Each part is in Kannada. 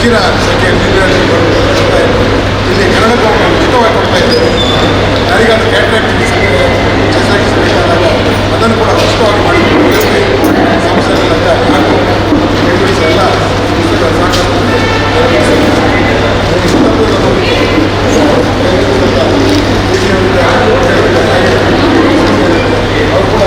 ಹೆಚ್ಚಿನ ಸಂಖ್ಯೆಯಲ್ಲಿ ವಿದ್ಯಾರ್ಥಿಗಳು ಬರ್ತಾ ಇದ್ದಾರೆ. ಇಲ್ಲಿ ಕನ್ನಡಕ್ಕೆ ಉಚಿತವಾಗಿ ಕೊಡ್ತಾ ಇದ್ದೇವೆ. ಯಾರಿಗಾದ್ರೂ ಕ್ಯಾಟ್ರಾಕ್ಟ್ ಶಸ್ತ್ರಚಿಕಿತ್ಸೆಗಳಾದಾಗ ಅದನ್ನು ಕೂಡ ಉಚಿತವಾಗಿ ಮಾಡಿಕೊಂಡು ವ್ಯವಸ್ಥೆ ಸಂಸ್ಥೆಗಳಿಂದ ಹಾಗೂ ನಿರ್ವಹಿಸಿ ಎಲ್ಲ ಸಂಸ್ಥೆಗಳ ಸಹಕಾರದಲ್ಲಿ ಅವರು ಕೂಡ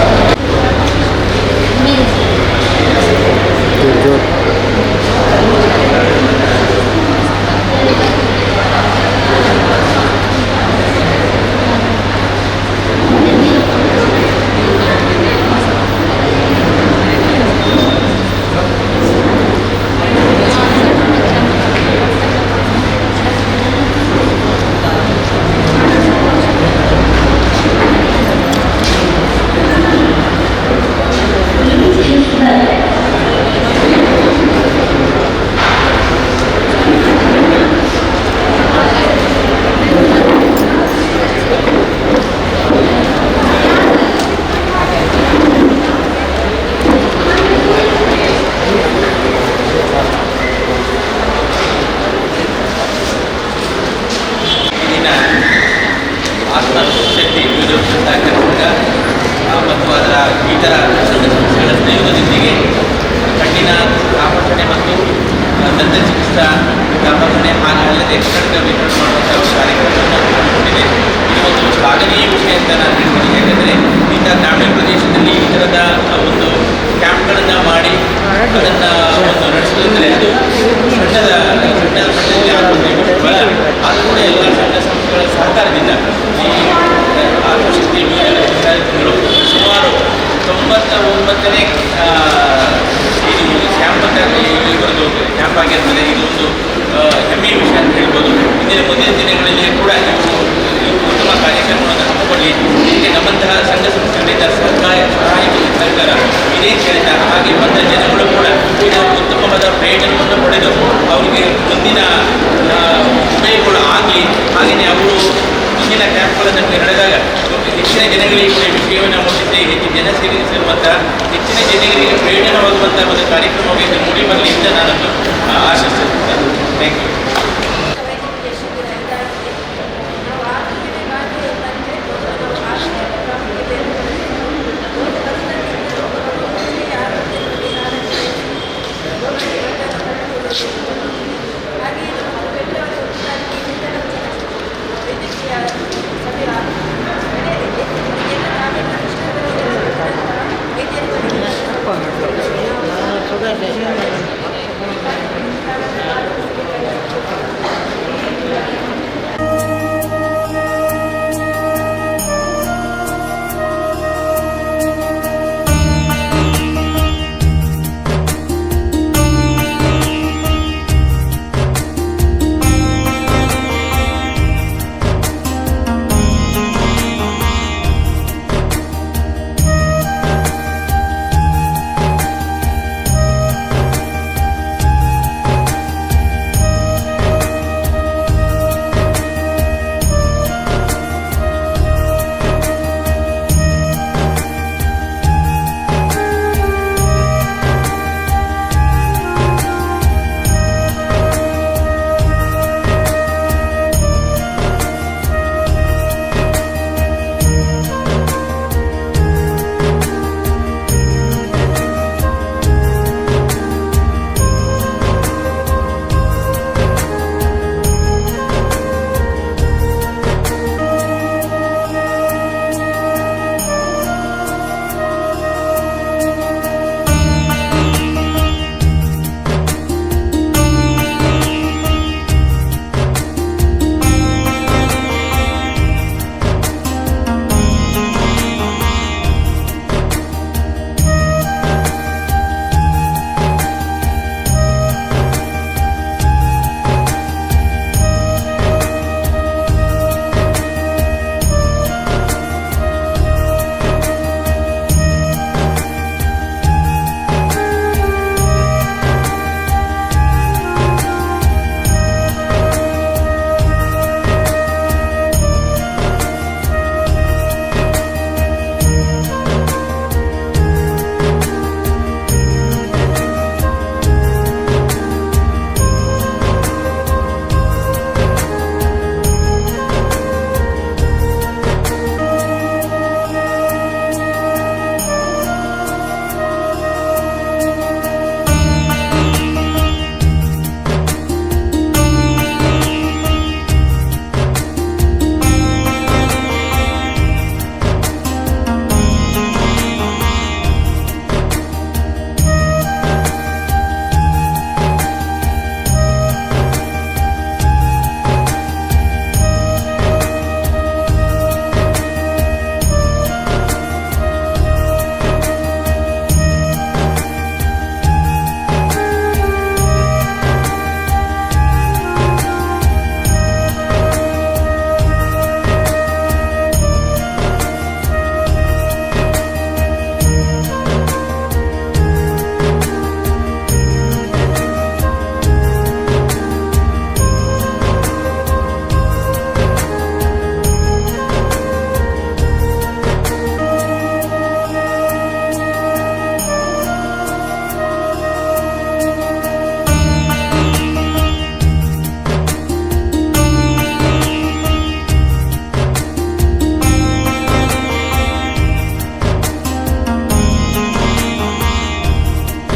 ಆತ್ಮಶಕ್ತಿ ವಿರೋಧಿಸಿದ ಕರ್ನಾಟಕ ಮತ್ತು ಅದರ ಇತರ ಸಂಘಗಳ ಸಹಯೋಗದೊಂದಿಗೆ ಕಣ್ಣಿನ ಆಪರೇಷಣೆ ಮತ್ತು ದಂತ ಚಿಕಿತ್ಸಾ ಆಪರೇಷಣೆ ಅಲ್ಲದೆ ಕನ್ನಡ ವಿತರಣೆ ಮಾಡುವಂಥ ಒಂದು ಕಾರ್ಯಕ್ರಮವನ್ನು ಹಮ್ಮಿಕೊಂಡಿದೆ. ಇದು ಒಂದು ಶ್ಲಾಘನೀಯ ವಿಷಯ ಅಂತ ನಾನು ಹೇಳ್ತೀನಿ. ಯಾಕಂದರೆ ಇಂಥ ಗ್ರಾಮೀಣ ಪ್ರದೇಶದಲ್ಲಿ ಈ ಥರದ ಒಂದು ಕ್ಯಾಂಪ್ಗಳನ್ನು ಮಾಡಿ ಅದನ್ನು ಒಂದು ನಡೆಸೋದಂದರೆ ಅದು ಸಣ್ಣದ ಮಟ್ಟದಲ್ಲಿ ಆಗುತ್ತದೆ. ಆದರೂ ಕೂಡ ಎಲ್ಲ ಸಂಘ ಸಂಸ್ಥೆಗಳ ಸಹಕಾರದಿಂದ ಈ ಆತ್ಮಶಕ್ತಿ ವಿದ್ಯಾರ್ಥಿಗಳು ಸುಮಾರು 99ನೇ ಇದು ಕ್ಯಾಂಪ್ ಅಂತ ಇವರದು ಕ್ಯಾಂಪ್ ಆಗಿರ್ತದೆ. ಇದೊಂದು ಹೆಮ್ಮೆಯ ವಿಷಯ ಅಂತ ಹೇಳ್ಬೋದು. ಮುಂದಿನ ದಿನಗಳಲ್ಲಿ ಕೂಡ ಉತ್ತಮ ಕಾರ್ಯಕ್ರಮವನ್ನು ಹಮ್ಮಿಕೊಳ್ಳಿ. ಹೀಗೆ ನಮ್ಮಂತಹ ಸಂಘ ಸಂಸ್ಥೆಗಳಿಂದ ಸರ್ಕಾರ ಇದೇ ಕೇಳಿದ ಹಾಗೆ ಬಂದ ಜನಗಳು ಕೂಡ ಇದು ಉತ್ತಮವಾದ ಪ್ರಯೋಜನವನ್ನು ಪಡೆದು ಅವರಿಗೆ ಮುಂದಿನ ಉಪಯೋಗಗಳು ಆಗಲಿ. ಹಾಗೆಯೇ ಅವರು ಮುಂದಿನ ಕ್ಯಾಂಪ್ಗಳನ್ನು ನಡೆದಾಗ ಹೆಚ್ಚಿನ ಜನಗಳಿಗೆ ಕೂಡ ವಿಷಯವನ್ನು ಮುಟ್ಟಿಸಿ ಹೆಚ್ಚು ಜನ ಸೇರಿಸಿರುವಂತಹ ಹೆಚ್ಚಿನ ಜನರಿಗೆ ಪ್ರಯೋಜನವಾಗುವಂತಹ ಒಂದು ಕಾರ್ಯಕ್ರಮವಾಗಿ ಇದು ಮೂಡಿ ಬರಲಿ ಅಂತ ನಾನನ್ನು ಆಶಿಸುತ್ತೇನೆ. Thank you. Thank you.